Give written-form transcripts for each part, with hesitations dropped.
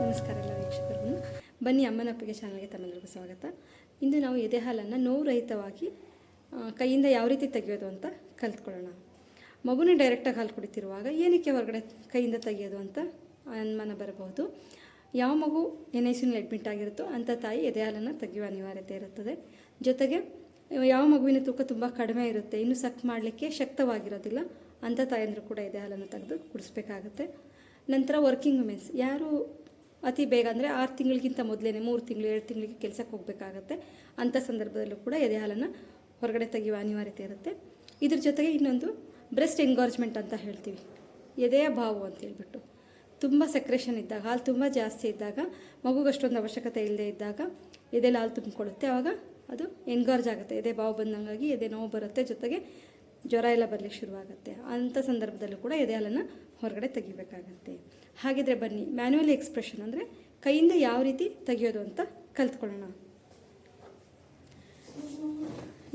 ನಮಸ್ಕಾರ ಎಲ್ಲ ವೀಕ್ಷಕರಿಗೂ. ಬನ್ನಿ ಅಮ್ಮನ ಅಪ್ಪಿಗೆ ಚಾನಲ್ಗೆ ತಮ್ಮೆಲ್ಲರಿಗೂ ಸ್ವಾಗತ. ಇಂದು ನಾವು ಎದೆ ಹಾಲನ್ನು ನೋವುರಹಿತವಾಗಿ ಕೈಯಿಂದ ಯಾವ ರೀತಿ ತೆಗೆಯೋದು ಅಂತ ಕಲ್ತ್ಕೊಳ್ಳೋಣ. ಮಗುನೇ ಡೈರೆಕ್ಟಾಗಿ ಹಾಲು ಕುಡಿತಿರುವಾಗ ಏನಕ್ಕೆ ಹೊರಗಡೆ ಕೈಯಿಂದ ತೆಗೆಯೋದು ಅಂತ ಅನುಮಾನ ಬರಬಹುದು. ಯಾವ ಮಗು NICUನಲ್ಲಿ ಅಡ್ಮಿಟ್ ಆಗಿರುತ್ತೋ ಅಂಥ ತಾಯಿ ಎದೆ ಹಾಲನ್ನು ತೆಗೆಯುವ ಅನಿವಾರ್ಯತೆ ಇರುತ್ತದೆ. ಜೊತೆಗೆ ಯಾವ ಮಗುವಿನ ತೂಕ ತುಂಬ ಕಡಿಮೆ ಇರುತ್ತೆ, ಇನ್ನೂ ಸಕ್ ಮಾಡಲಿಕ್ಕೆ ಶಕ್ತವಾಗಿರೋದಿಲ್ಲ ಅಂಥ ತಾಯಂದರು ಕೂಡ ಎದೆ ಹಾಲನ್ನು ತೆಗೆದು ಕುಡಿಸ್ಬೇಕಾಗತ್ತೆ. ನಂತರ ವರ್ಕಿಂಗ್ ವುಮೆನ್ಸ್ ಯಾರು ಅತಿ ಬೇಗ ಅಂದರೆ 6 ತಿಂಗಳಿಗಿಂತ ಮೊದಲೇ 3 ತಿಂಗಳು 7 ತಿಂಗಳಿಗೆ ಕೆಲಸಕ್ಕೆ ಹೋಗಬೇಕಾಗತ್ತೆ, ಅಂಥ ಸಂದರ್ಭದಲ್ಲೂ ಕೂಡ ಎದೆ ಹಾಲನ್ನು ಹೊರಗಡೆ ತೆಗೆಯುವ ಅನಿವಾರ್ಯತೆ ಇರುತ್ತೆ. ಇದ್ರ ಜೊತೆಗೆ ಇನ್ನೊಂದು ಬ್ರೆಸ್ಟ್ ಎಂಗಾರ್ಜ್ಮೆಂಟ್ ಅಂತ ಹೇಳ್ತೀವಿ, ಎದೆಯ ಬಾವು ಅಂತ ಹೇಳ್ಬಿಟ್ಟು ತುಂಬ ಸೆಕ್ರೇಷನ್ ಇದ್ದಾಗ, ಹಾಲು ತುಂಬ ಜಾಸ್ತಿ ಇದ್ದಾಗ, ಮಗುಗೆ ಅಷ್ಟೊಂದು ಅವಶ್ಯಕತೆ ಇಲ್ಲದೆ ಇದ್ದಾಗ ಎದೆಲಿ ಹಾಲು ತುಂಬಿಕೊಳ್ಳುತ್ತೆ. ಆವಾಗ ಅದು ಎನ್ಗಾರ್ಜ್ ಆಗುತ್ತೆ, ಎದೆ ಬಾವು ಬಂದಂಗಾಗಿ ಎದೆ ನೋವು ಬರುತ್ತೆ, ಜೊತೆಗೆ ಜ್ವರ ಎಲ್ಲ ಬರಲಿಕ್ಕೆ ಶುರುವಾಗುತ್ತೆ. ಅಂಥ ಸಂದರ್ಭದಲ್ಲೂ ಕೂಡ ಎದೆ ಹಾಲನ್ನು ಹೊರಗಡೆ ತೆಗಿಬೇಕಾಗತ್ತೆ. ಹಾಗಿದ್ರೆ ಬನ್ನಿ ಮ್ಯಾನ್ಯುವಲ್ ಎಕ್ಸ್ಪ್ರೆಷನ್ ಅಂದರೆ ಕೈಯಿಂದ ಯಾವ ರೀತಿ ತೆಗೆಯೋದು ಅಂತ ಕಲ್ತ್ಕೊಳ್ಳೋಣ.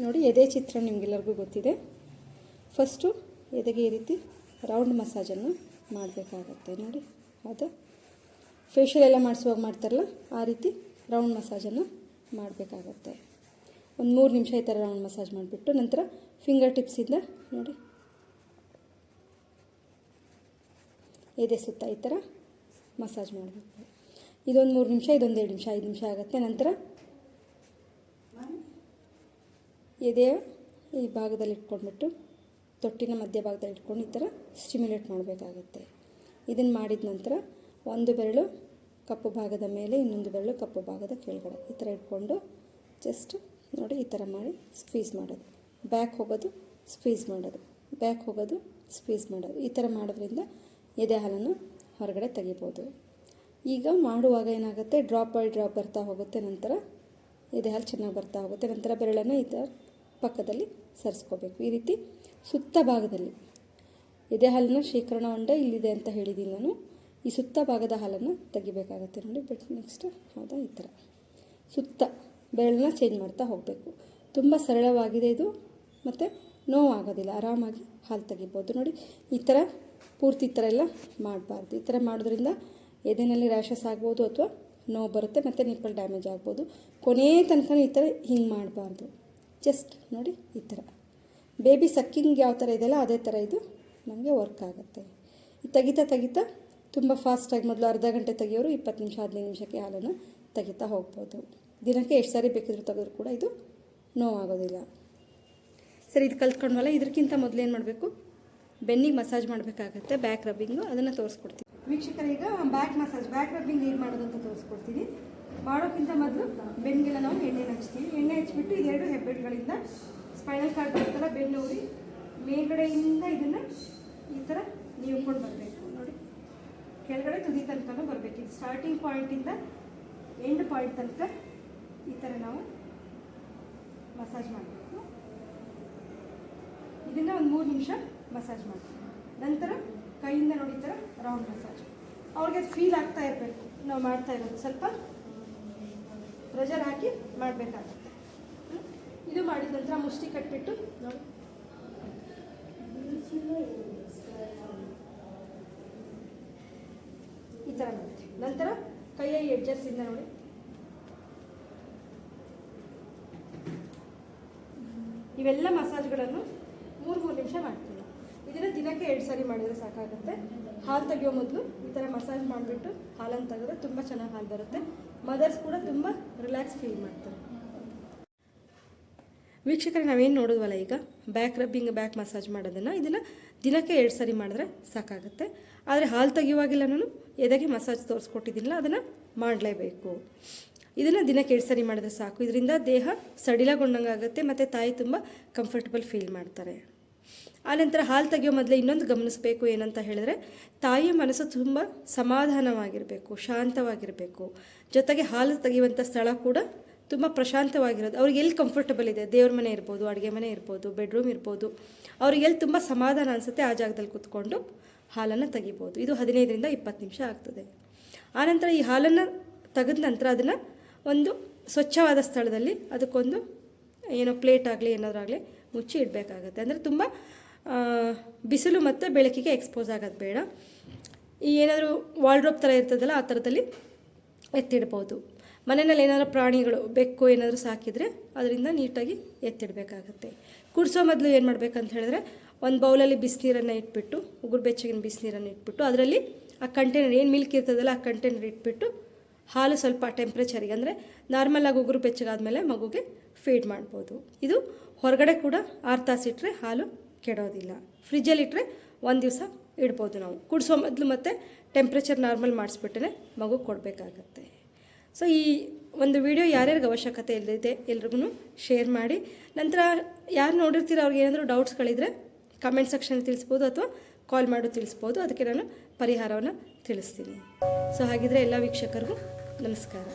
ನೋಡಿ, ಎದೆ ಚಿತ್ರ ನಿಮಗೆಲ್ಲರಿಗೂ ಗೊತ್ತಿದೆ. ಫಸ್ಟು ಎದೆಗೆ ಈ ರೀತಿ ರೌಂಡ್ ಮಸಾಜನ್ನು ಮಾಡಬೇಕಾಗತ್ತೆ. ನೋಡಿ, ಅದು ಫೇಶಿಯಲ್ ಎಲ್ಲ ಮಾಡಿಸುವಾಗ ಮಾಡ್ತಾರಲ್ಲ ಆ ರೀತಿ ರೌಂಡ್ ಮಸಾಜನ್ನು ಮಾಡಬೇಕಾಗತ್ತೆ. ಒಂದು 3 ನಿಮಿಷ ಈ ಥರ ರೌಂಡ್ ಮಸಾಜ್ ಮಾಡಿಬಿಟ್ಟು ನಂತರ ಫಿಂಗರ್ ಟಿಪ್ಸಿಂದ ನೋಡಿ ಎದೆ ಸುತ್ತ ಈ ಥರ ಮಸಾಜ್ ಮಾಡಬೇಕು. ಇದೊಂದು 3 ನಿಮಿಷ, ಇದೊಂದು 2 ನಿಮಿಷ, 5 ನಿಮಿಷ ಆಗುತ್ತೆ. ನಂತರ ಎದೆಯ ಈ ಭಾಗದಲ್ಲಿ ಇಟ್ಕೊಂಡ್ಬಿಟ್ಟು ತೊಟ್ಟಿನ ಮಧ್ಯಭಾಗದಲ್ಲಿ ಇಟ್ಕೊಂಡು ಈ ಥರ ಸ್ಟಿಮ್ಯುಲೇಟ್ ಮಾಡಬೇಕಾಗತ್ತೆ. ಇದನ್ನು ಮಾಡಿದ ನಂತರ ಒಂದು ಬೆರಳು ಕಪ್ಪು ಭಾಗದ ಮೇಲೆ, ಇನ್ನೊಂದು ಬೆರಳು ಕಪ್ಪು ಭಾಗದ ಕೆಳಗಡೆ ಈ ಥರ ಇಟ್ಕೊಂಡು ಜಸ್ಟ್ ನೋಡಿ ಈ ಥರ ಮಾಡಿ ಸ್ಕ್ವೀಸ್ ಮಾಡೋದು, ಬ್ಯಾಕ್ ಹೋಗೋದು, ಸ್ಕ್ವೀಸ್ ಮಾಡೋದು, ಬ್ಯಾಕ್ ಹೋಗೋದು, ಸ್ಕ್ವೀಸ್ ಮಾಡೋದು. ಈ ಥರ ಮಾಡೋದ್ರಿಂದ ಎದೆ ಹಾಲನ್ನು ಹೊರಗಡೆ ತೆಗಿಬೋದು. ಈಗ ಮಾಡುವಾಗ ಏನಾಗುತ್ತೆ, ಡ್ರಾಪ್ ಬೈ ಡ್ರಾಪ್ ಬರ್ತಾ ಹೋಗುತ್ತೆ, ನಂತರ ಎದೆ ಹಾಲು ಚೆನ್ನಾಗಿ ಬರ್ತಾ ಹೋಗುತ್ತೆ. ನಂತರ ಬೆರಳನ್ನು ಈ ಥರ ಪಕ್ಕದಲ್ಲಿ ಸರಿಸ್ಕೋಬೇಕು. ಈ ರೀತಿ ಸುತ್ತ ಭಾಗದಲ್ಲಿ ಎದೆ ಹಾಲನ್ನು ಶೇಖರಣ ಹೊಂಡ ಇಲ್ಲಿದೆ ಅಂತ ಹೇಳಿದ್ದೀನಿ ನಾನು. ಈ ಸುತ್ತ ಭಾಗದ ಹಾಲನ್ನು ತೆಗಿಬೇಕಾಗತ್ತೆ. ನೋಡಿ, ಬಟ್ ನೆಕ್ಸ್ಟ್ ಹೌದಾ, ಈ ಥರ ಸುತ್ತ ಬೆರಳನ್ನ ಚೇಂಜ್ ಮಾಡ್ತಾ ಹೋಗಬೇಕು. ತುಂಬ ಸರಳವಾಗಿದೆ ಇದು, ಮತ್ತು ನೋವಾಗೋದಿಲ್ಲ, ಆರಾಮಾಗಿ ಹಾಲು ತೆಗಿಬೋದು. ನೋಡಿ, ಈ ಥರ ಪೂರ್ತಿ ಈ ಥರ ಎಲ್ಲ ಮಾಡಬಾರ್ದು. ಈ ಥರ ಮಾಡೋದ್ರಿಂದ ಎದೆನಲ್ಲಿ ರ್ಯಾಷಸ್ ಆಗ್ಬೋದು ಅಥವಾ ನೋವು ಬರುತ್ತೆ, ಮತ್ತು ನಿಪ್ಪಲ್ ಡ್ಯಾಮೇಜ್ ಆಗ್ಬೋದು. ಕೊನೆಯ ತನಕ ಈ ಥರ ಹಿಂಗೆ ಮಾಡಬಾರ್ದು. ಜಸ್ಟ್ ನೋಡಿ ಈ ಥರ ಬೇಬಿ ಸಕ್ಕಿಂಗ್ ಯಾವ ಥರ ಇದೆಯಲ್ಲ ಅದೇ ಥರ ಇದು ನಮಗೆ ವರ್ಕ್ ಆಗುತ್ತೆ. ಈ ತೆಗಿತಾ ತುಂಬ ಫಾಸ್ಟಾಗಿ ಮೊದಲು ಅರ್ಧ ಗಂಟೆ ತೆಗಿಯೋರು 20 ನಿಮಿಷ 15 ನಿಮಿಷಕ್ಕೆ ಹಾಲನ್ನು ತೆಗಿತಾ ಹೋಗ್ಬೋದು. ದಿನಕ್ಕೆ ಎಷ್ಟು ಸಾರಿ ಬೇಕಿದ್ರು ತೆಗೆದ್ರು ಕೂಡ ಇದು ನೋವಾಗೋದಿಲ್ಲ. ಸರಿ, ಇದು ಕಲ್ತ್ಕೊಂಡ್ವಲ್ಲ, ಇದಕ್ಕಿಂತ ಮೊದಲು ಏನು ಮಾಡಬೇಕು, ಬೆನ್ನಿಗೆ ಮಸಾಜ್ ಮಾಡಬೇಕಾಗತ್ತೆ, ಬ್ಯಾಕ್ ರಬ್ಬಿಂಗು, ಅದನ್ನು ತೋರಿಸ್ಕೊಡ್ತೀನಿ ವೀಕ್ಷಕರೀಗ. ಬ್ಯಾಕ್ ಮಸಾಜ್, ಬ್ಯಾಕ್ ರಬ್ಬಿಂಗ್ ಹೇಗೆ ಮಾಡೋದು ಅಂತ ತೋರಿಸ್ಕೊಡ್ತೀನಿ. ಮಾಡೋಕ್ಕಿಂತ ಮೊದಲು ಬೆನ್ನಿಗೆಲ್ಲ ನಾವು ಎಣ್ಣೆ ಹಚ್ತೀವಿ. ಎಣ್ಣೆ ಹಚ್ಬಿಟ್ಟು ಇದೆರಡು ಹೆಬ್ಬೆಟ್ಗಳಿಂದ ಸ್ಪೈನಲ್ ಕಾರ್ಡ್ ಬರುತ್ತಲ್ಲ, ಬೆನ್ನು ಊರಿ ಮೇಲ್ಗಡೆಯಿಂದ ಇದನ್ನು ಈ ಥರ ನೀವ್ಕೊಂಡು ಬರಬೇಕು. ನೋಡಿ, ಕೆಳಗಡೆ ತುದಿ ತನಕ ಬರಬೇಕು. ಇದು ಸ್ಟಾರ್ಟಿಂಗ್ ಪಾಯಿಂಟಿಂದ ಎಂಡ್ ಪಾಯಿಂಟ್ ತನಕ ಈ ಥರ ನಾವು ಮಸಾಜ್ ಮಾಡಬೇಕು. ಇದನ್ನು ಒಂದು 3 ನಿಮಿಷ ಮಸಾಜ್ ಮಾಡ್ತೀವಿ. ನಂತರ ಕೈಯಿಂದ ನೋಡಿ ಈ ಥರ ರೌಂಡ್ ಮಸಾಜ್. ಅವ್ರಿಗೆ ಫೀಲ್ ಆಗ್ತಾ ಇರಬೇಕು ನಾವು ಮಾಡ್ತಾ ಇರೋದು, ಸ್ವಲ್ಪ ಪ್ರೆಷರ್ ಹಾಕಿ ಮಾಡಬೇಕಾಗುತ್ತೆ. ಇದು ಮಾಡಿದ ನಂತರ ಮುಷ್ಟಿ ಕಟ್ಬಿಟ್ಟು ನೋಡಿ ಈ ಥರ ಮಾಡ್ತೀವಿ. ನಂತರ ಕೈಯ ಎಡ್ಜಸ್ಸಿಂದ ನೋಡಿ ಇವೆಲ್ಲ ಮಸಾಜ್ಗಳನ್ನು 3 ನಿಮಿಷ ಮಾಡ್ತೀವಿ. ಇದನ್ನು ದಿನಕ್ಕೆ 2 ಸಾರಿ ಮಾಡಿದರೆ ಸಾಕಾಗುತ್ತೆ. ಹಾಲು ತೆಗಿಯೋ ಮೊದಲು ಈ ಥರ ಮಸಾಜ್ ಮಾಡಿಬಿಟ್ಟು ಹಾಲನ್ನು ತೆಗೆದ್ರೆ ತುಂಬ ಚೆನ್ನಾಗಿ ಹಾಲು ಬರುತ್ತೆ. ಮದರ್ಸ್ ಕೂಡ ತುಂಬ ರಿಲ್ಯಾಕ್ಸ್ ಫೀಲ್ ಮಾಡ್ತಾರೆ. ವೀಕ್ಷಕರೇ, ನಾವೇನು ನೋಡಿದ್ವಲ್ಲ ಈಗ ಬ್ಯಾಕ್ ರಬ್ಬಿಂಗ್, ಬ್ಯಾಕ್ ಮಸಾಜ್ ಮಾಡೋದನ್ನು, ಇದನ್ನು ದಿನಕ್ಕೆ 2 ಸಾರಿ ಮಾಡಿದ್ರೆ ಸಾಕಾಗುತ್ತೆ. ಆದರೆ ಹಾಲು ತೆಗೆಯುವಾಗಿಲ್ಲ ನಾನು ಎದೆಗೆ ಮಸಾಜ್ ತೋರಿಸ್ಕೊಟ್ಟಿದ್ದಿಲ್ಲ, ಅದನ್ನು ಮಾಡಲೇಬೇಕು. ಇದನ್ನು ದಿನಕ್ಕೆ 2 ಸಾರಿ ಮಾಡಿದ್ರೆ ಸಾಕು. ಇದರಿಂದ ದೇಹ ಸಡಿಲಗೊಂಡಂಗೆ ಆಗುತ್ತೆ ಮತ್ತು ತಾಯಿ ತುಂಬ ಕಂಫರ್ಟಬಲ್ ಫೀಲ್ ಮಾಡ್ತಾರೆ. ಆನಂತರ ಹಾಲು ತೆಗೆಯೋ ಮೊದಲೇ ಇನ್ನೊಂದು ಗಮನಿಸಬೇಕು, ಏನಂತ ಹೇಳಿದ್ರೆ ತಾಯಿಯ ಮನಸ್ಸು ತುಂಬ ಸಮಾಧಾನವಾಗಿರಬೇಕು, ಶಾಂತವಾಗಿರಬೇಕು. ಜೊತೆಗೆ ಹಾಲು ತೆಗೆಯುವಂಥ ಸ್ಥಳ ಕೂಡ ತುಂಬ ಪ್ರಶಾಂತವಾಗಿರೋದು. ಅವ್ರಿಗೆ ಎಲ್ಲಿ ಕಂಫರ್ಟಬಲ್ ಇದೆ, ದೇವ್ರ ಮನೆ ಇರ್ಬೋದು, ಅಡುಗೆ ಮನೆ ಇರ್ಬೋದು, ಬೆಡ್ರೂಮ್ ಇರ್ಬೋದು, ಅವ್ರಿಗೆ ಎಲ್ಲಿ ತುಂಬ ಸಮಾಧಾನ ಅನಿಸುತ್ತೆ ಆ ಜಾಗದಲ್ಲಿ ಕೂತ್ಕೊಂಡು ಹಾಲನ್ನು ತೆಗಿಬೋದು. ಇದು 15ರಿಂದ 20 ನಿಮಿಷ ಆಗ್ತದೆ. ಆನಂತರ ಈ ಹಾಲನ್ನು ತೆಗೆದ ನಂತರ ಅದನ್ನು ಒಂದು ಸ್ವಚ್ಛವಾದ ಸ್ಥಳದಲ್ಲಿ ಅದಕ್ಕೊಂದು ಏನೋ ಪ್ಲೇಟ್ ಆಗಲಿ ಏನಾದರೂ ಮುಚ್ಚಿ ಇಡಬೇಕಾಗತ್ತೆ. ಅಂದರೆ ತುಂಬ ಬಿಸಿಲು ಮತ್ತು ಬೆಳಕಿಗೆ ಎಕ್ಸ್ಪೋಸ್ ಆಗೋದು ಬೇಡ. ಈ ಏನಾದರೂ ವಾಲ್ಡ್ರೋಪ್ ಥರ ಇರ್ತದಲ್ಲ ಆ ಥರದಲ್ಲಿ ಎತ್ತಿಡ್ಬೋದು. ಮನೆಯಲ್ಲಿ ಏನಾದರೂ ಪ್ರಾಣಿಗಳು ಬೆಕ್ಕು ಏನಾದರೂ ಸಾಕಿದರೆ ಅದರಿಂದ ನೀಟಾಗಿ ಎತ್ತಿಡಬೇಕಾಗತ್ತೆ. ಕುಡಿಸೋ ಮೊದಲು ಏನು ಮಾಡಬೇಕಂತ ಹೇಳಿದ್ರೆ ಒಂದು ಬೌಲಲ್ಲಿ ಬಿಸಿನೀರನ್ನು ಇಟ್ಬಿಟ್ಟು, ಉಗುರು ಬೆಚ್ಚಗಿನ ಬಿಸಿನೀರನ್ನು ಇಟ್ಬಿಟ್ಟು ಅದರಲ್ಲಿ ಆ ಕಂಟೈನರ್ ಏನು ಮಿಲ್ಕ್ ಇರ್ತದಲ್ಲ ಆ ಕಂಟೈನರ್ ಇಟ್ಬಿಟ್ಟು ಹಾಲು ಸ್ವಲ್ಪ ಟೆಂಪ್ರೇಚರಿಗೆ ಅಂದರೆ ನಾರ್ಮಲಾಗಿ ಉಗುರು ಬೆಚ್ಚಗಾದಮೇಲೆ ಮಗುಗೆ ಫೀಡ್ ಮಾಡ್ಬೋದು. ಇದು ಹೊರಗಡೆ ಕೂಡ 6 ತಾಸು ಇಟ್ಟರೆ ಹಾಲು ಕೆಡೋದಿಲ್ಲ. ಫ್ರಿಜ್ಜಲ್ಲಿ ಇಟ್ಟರೆ 1 ದಿವಸ ಇಡ್ಬೋದು. ನಾವು ಕುಡಿಸೋ ಮೊದಲು ಮತ್ತು ಟೆಂಪ್ರೇಚರ್ ನಾರ್ಮಲ್ ಮಾಡಿಸ್ಬಿಟ್ಟೇ ಮಗು ಕೊಡಬೇಕಾಗತ್ತೆ. ಸೊ ಈ ಒಂದು ವಿಡಿಯೋ ಯಾರ್ಯಾರಿಗೆ ಅವಶ್ಯಕತೆ ಇಲ್ಲದೆ ಎಲ್ರಿಗೂ ಶೇರ್ ಮಾಡಿ. ನಂತರ ಯಾರು ನೋಡಿರ್ತೀರೋ ಅವ್ರಿಗೆ ಏನಾದರೂ ಡೌಟ್ಸ್ಗಳಿದ್ರೆ ಕಮೆಂಟ್ ಸೆಕ್ಷನ್ ತಿಳಿಸ್ಬೋದು ಅಥವಾ ಕಾಲ್ ಮಾಡಿ ತಿಳಿಸ್ಬೋದು. ಅದಕ್ಕೆ ನಾನು ಪರಿಹಾರವನ್ನು ತಿಳಿಸ್ತೀನಿ. ಸೊ ಹಾಗಿದ್ರೆ ಎಲ್ಲ ವೀಕ್ಷಕರಿಗೂ ನಮಸ್ಕಾರ.